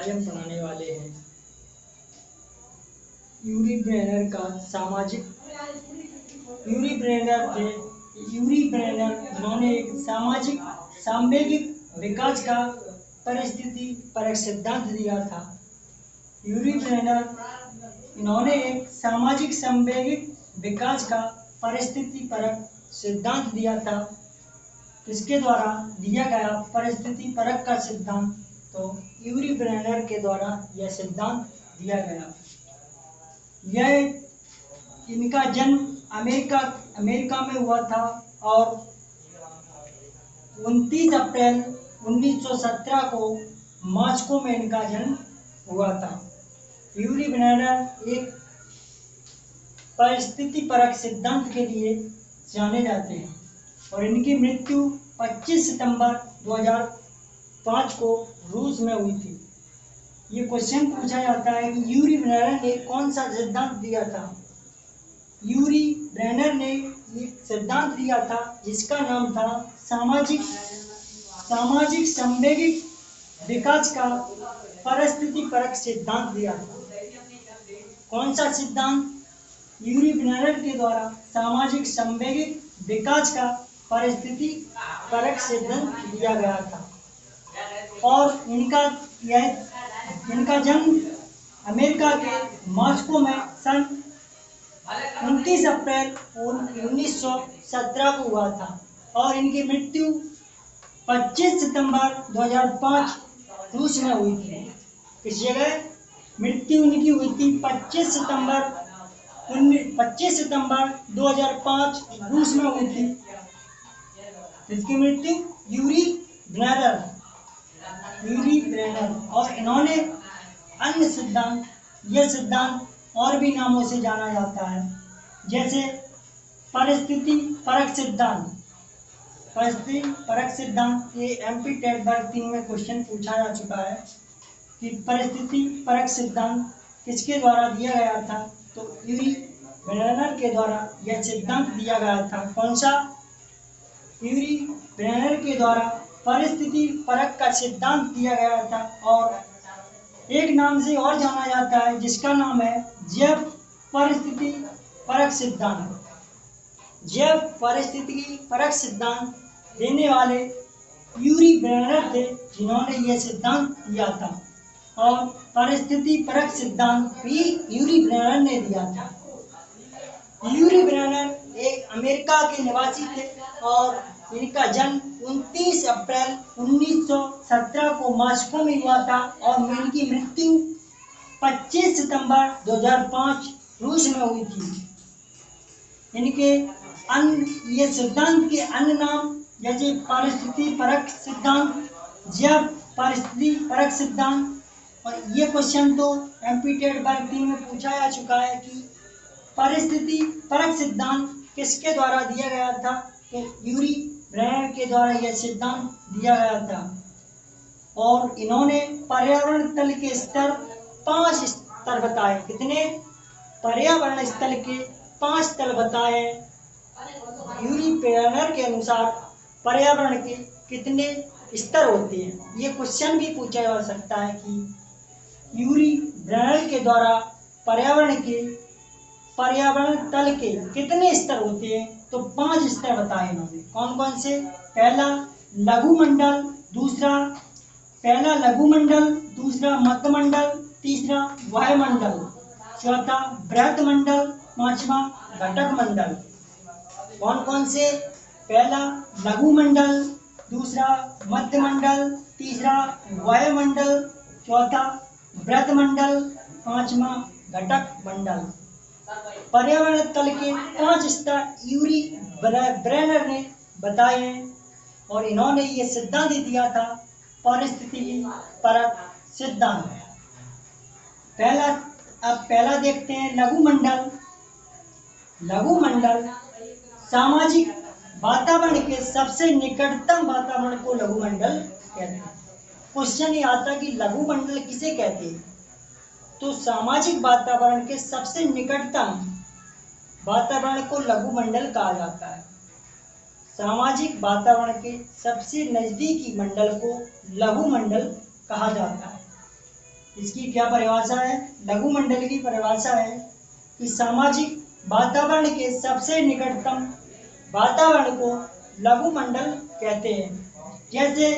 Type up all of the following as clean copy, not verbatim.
आज हम पढ़ाने वाले हैं यूरी ब्रेनर का सामाजिक। यूरी ब्रेनर थे यूरी ब्रेनर जिन्होंने एक सामाजिक सांवेगिक विकास का परिस्थिति परक सिद्धांत दिया था। यूरी ब्रेनर इन्होंने एक सामाजिक सांवेगिक विकास का परिस्थिति परक सिद्धांत दिया था। इसके द्वारा दिया गया परिस्थिति परक का सिद्धांत तो यूरी ब्रेनर के द्वारा यह सिद्धांत दिया गया। यह इनका जन्म अमेरिका में हुआ था और 29 अप्रैल 1917 को मॉस्को में इनका जन्म हुआ था। यूरी ब्रेनर एक परिस्थिति परक सिद्धांत के लिए जाने जाते हैं और इनकी मृत्यु 25 सितंबर 2005 को रूस में हुई थी। ये क्वेश्चन पूछा जाता है कि यूरी ब्रेनर ने कौन सा सिद्धांत दिया था। यूरी ब्रेनर ने एक सिद्धांत दिया था जिसका नाम था सामाजिक सांवेगिक विकास का परिस्थिति परक सिद्धांत दिया था। कौन सा सिद्धांत? यूरी ब्रेनर के द्वारा सामाजिक सांवेगिक विकास का परिस्थिति परक सिद्धांत दिया गया था और इनका जन्म अमेरिका के मॉस्को में सन 29 अप्रैल 1917 को हुआ था और इनकी मृत्यु 25 सितंबर 2005 रूस में हुई थी। इस जगह मृत्यु इनकी हुई थी 25 सितंबर 2005 रूस में हुई थी। इसकी मृत्यु यूरी ब्रेनर और इन्होंने अन्य सिद्धांत, यह सिद्धांत और भी नामों से जाना जाता है जैसे परिस्थिति परक सिद्धांत। ये एमपी टेट वर्ग 3 में क्वेश्चन पूछा जा चुका है कि परिस्थिति परक सिद्धांत किसके द्वारा दिया गया था। तो यूरी ब्रेनर के द्वारा यह सिद्धांत दिया गया था। कौन सा? यूरी ब्रेनर के द्वारा परिस्थिति परक का सिद्धांत दिया गया था और एक नाम से और जाना जाता है जिसका नाम है जैव परिस्थिति परक सिद्धांत। जैव परिस्थिति परक सिद्धांत देने वाले यूरी ब्रेनर थे जिन्होंने यह सिद्धांत दिया था और परिस्थिति परक सिद्धांत भी यूरी ब्रेनर ने दिया था। यूरी ब्रेनर एक अमेरिका के निवासी थे और इनका जन्म 29 अप्रैल 1917 को मॉस्को में हुआ था और इनकी मृत्यु 25 सितंबर 2005 रूस में हुई थी। इनके ये सिद्धांत के अन्य नाम जैसे परिस्थिति परक सिद्धांत, जैव परिस्थिति परक सिद्धांत। और ये क्वेश्चन तो एमपीटेट वर्ग 3 में पूछा जा चुका है कि परिस्थिति परक सिद्धांत किसके द्वारा दिया गया था। तो यूरी ब्रेनर के द्वारा यह सिद्धांत दिया गया था और इन्होंने पर्यावरण तल के स्तर 5 स्तर बताए। कितने? पर्यावरण स्थल के 5 स्तर बताए। यूरी ब्रेनर के अनुसार पर्यावरण के कितने स्तर होते हैं। ये क्वेश्चन भी पूछा जा सकता है कि यूरी ब्रेनर के द्वारा पर्यावरण तल के कितने स्तर होते हैं। तो 5 स्तर बताए इन्होंने। कौन कौन से? पहला लघुमंडल, दूसरा मध्यमंडल, तीसरा वायुमंडल, चौथा बृहद मंडल, पांचवा घटक मंडल। कौन कौन से? पहला लघुमंडल, दूसरा मध्यमंडल, तीसरा वायुमंडल, चौथा बृहद मंडल, पांचवा घटक मंडल। पर्यावरण तल के 5 स्तर यूरी ब्रेनर ने बताए हैं और इन्होंने ये सिद्धांत दिया था परिस्थिति परक सिद्धांत। पहला देखते हैं लघुमंडल सामाजिक वातावरण के सबसे निकटतम वातावरण को लघुमंडल कहते हैं। क्वेश्चन ये आता कि लघुमंडल किसे कहते हैं। तो सामाजिक वातावरण के सबसे निकटतम वातावरण को लघुमंडल कहा जाता है। सामाजिक वातावरण के सबसे नजदीकी मंडल को लघुमंडल कहा जाता है। इसकी क्या परिभाषा है? लघु मंडल की परिभाषा है कि सामाजिक वातावरण के सबसे निकटतम वातावरण को लघु मंडल कहते हैं। जैसे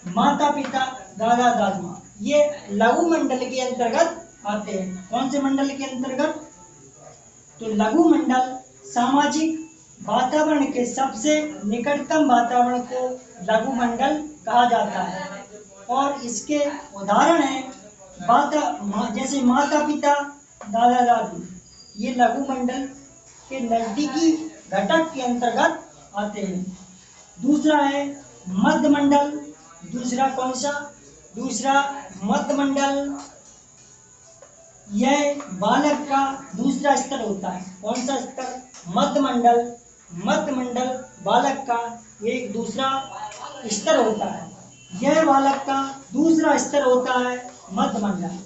माता पिता दादा दादी ये लघु मंडल के अंतर्गत आते हैं। कौन से मंडल के अंतर्गत? तो लघु मंडल सामाजिक वातावरण के सबसे निकटतम वातावरण को लघु मंडल कहा जाता है। और इसके उदाहरण हैं जैसे माता पिता दादा दादी ये लघु मंडल के नजदीकी घटक के अंतर्गत आते हैं। दूसरा है मध्य मंडल। दूसरा कौन सा? दूसरा मध्य मंडल। यह बालक का दूसरा स्तर होता है। कौन सा स्तर? मध्य मंडल। मध्य मंडल बालक का एक दूसरा स्तर होता है। यह बालक का दूसरा स्तर होता है मध्य मंडल।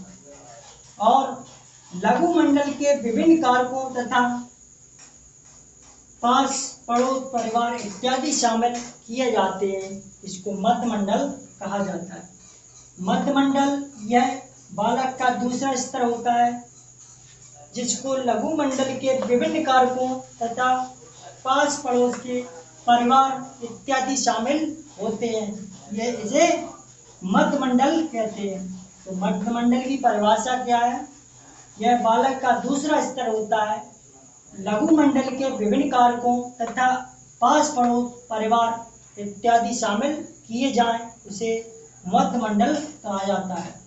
और लघु मंडल के विभिन्न कारकों तथा पास पड़ोस परिवार इत्यादि शामिल किए जाते हैं। इसको मध्य मंडल कहा जाता है। मध्य मंडल यह बालक का दूसरा स्तर होता है जिसको लघु मंडल के विभिन्न कारकों तथा पास पड़ोस के परिवार इत्यादि शामिल होते हैं। यह इसे मध्य मंडल कहते हैं। तो मध्य मंडल की परिभाषा क्या है? यह बालक का दूसरा स्तर होता है। लघु मंडल के विभिन्न कारकों तथा पास पड़ोस परिवार इत्यादि शामिल किए जाएं उसे मध्य मंडल कहा जाता है।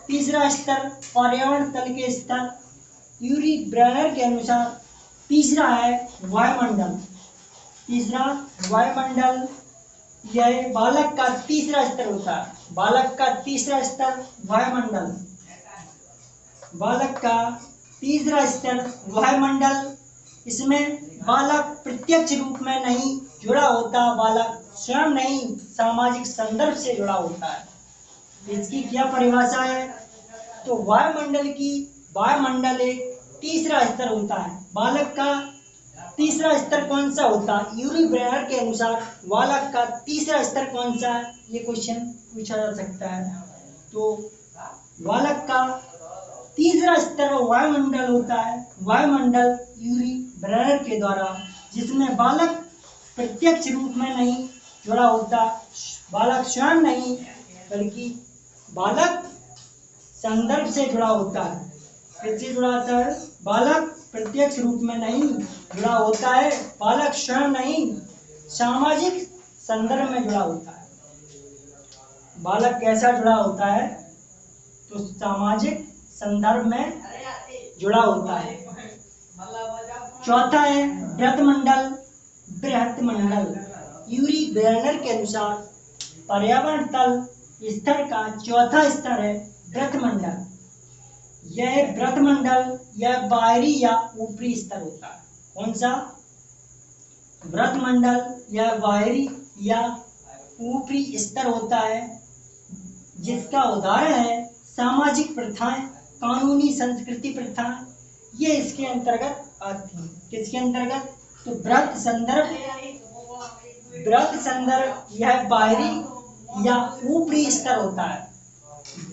तीसरा स्तर पर्यावरण तल के स्तर। यूरी ब्रेनर के अनुसार तीसरा है वायुमंडल। तीसरा वायुमंडल यह बालक का तीसरा स्तर होता है। बालक का तीसरा स्तर वायुमंडल। बालक का तीसरा स्तर वायुमंडल। इसमें बालक प्रत्यक्ष रूप में नहीं जुड़ा होता, बालक स्वयं नहीं सामाजिक संदर्भ से जुड़ा होता है। इसकी क्या परिभाषा है? तो वायुमंडल एक तीसरा स्तर होता है। बालक का तीसरा स्तर कौन सा होता है? यूरी ब्रेनर के अनुसार बालक का तीसरा स्तर कौन सा है? ये क्वेश्चन पूछा जा सकता है। तो बालक का तीसरा स्तर वायुमंडल होता है। वायुमंडल यूरी ब्रेनर के द्वारा जिसमें बालक प्रत्यक्ष रूप में नहीं जुड़ा होता, बालक स्वयं नहीं बल्कि बालक संदर्भ से जुड़ा होता है। किससे जुड़ा होता है? बालक प्रत्यक्ष रूप में नहीं जुड़ा होता है, बालक स्वयं नहीं सामाजिक संदर्भ में जुड़ा होता है। बालक कैसा जुड़ा होता है? तो सामाजिक संदर्भ में जुड़ा होता है। चौथा है बृहत मंडल। बृहत मंडल यूरी ब्रेनर के अनुसार पर्यावरण तल स्तर का चौथा स्तर है बृहत मंडल। यह बृहत मंडल यह बाहरी या ऊपरी स्तर होता है। कौन सा? बृहत मंडल यह बाहरी या ऊपरी स्तर होता है जिसका उदाहरण है सामाजिक प्रथाएं, कानूनी संस्कृति प्रथाएं, ये इसके अंतर्गत आती हैं। किसके अंतर्गत? तो बृहत संदर्भ यह बाहरी या ऊपरी स्तर होता है।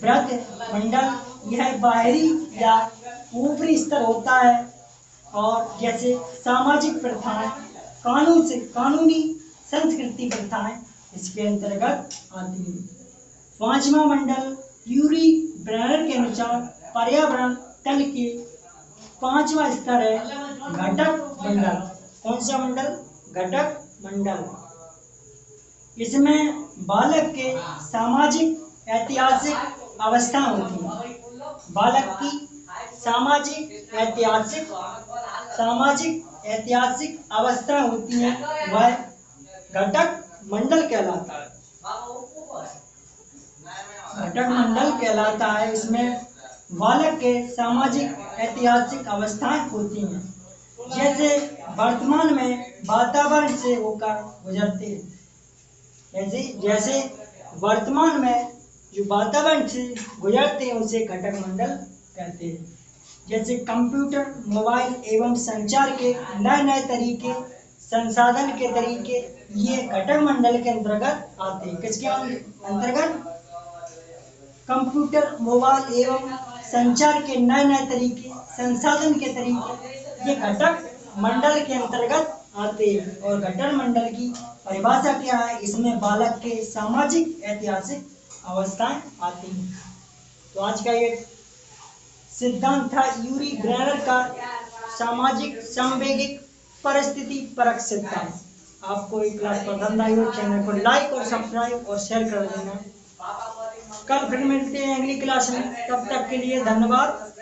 बृहत मंडल यह बाहरी या ऊपरी स्तर होता है। और जैसे सामाजिक प्रथाएं, कानूनी संस्कृति प्रथाएं इसके अंतर्गत आती हैं। पांचवा मंडल यूरी ब्रेनर के अनुसार पर्यावरण तल के पांचवा स्तर है घटक मंडल। कौन सा मंडल? घटक मंडल। इसमें बालक के सामाजिक ऐतिहासिक अवस्था होती है। बालक की सामाजिक ऐतिहासिक अवस्था होती है, वह घटक मंडल कहलाता है। घटक मंडल कहलाता है। इसमें बालक के सामाजिक ऐतिहासिक अवस्थाएं होती हैं। जैसे वर्तमान में वातावरण से होकर गुजरते हैं। जैसे वर्तमान में जो वातावरण से गुजरते हैं उसे घटक मंडल कहते हैं। जैसे कंप्यूटर, मोबाइल एवं संचार के नए नए तरीके संसाधन के तरीके ये घटक मंडल के अंतर्गत आते हैं। किसके अंतर्गत? कंप्यूटर, मोबाइल एवं संचार के नए नए तरीके, संसाधन के तरीके ये घटक मंडल के अंतर्गत आते हैं। और घटक मंडल की परिभाषा क्या है? इसमें बालक के सामाजिक ऐतिहासिक अवस्थाएं आती हैं। तो आज का ये सिद्धांत था यूरी ब्रेनर का सामाजिक संवेगिक परिस्थिति परक सिद्धांत। आपको ये क्लास पसंद आई हो, चैनल को लाइक और सब्सक्राइब और शेयर कर देना। कल फिर मिलते हैं अगली क्लास में, तब तक के लिए धन्यवाद।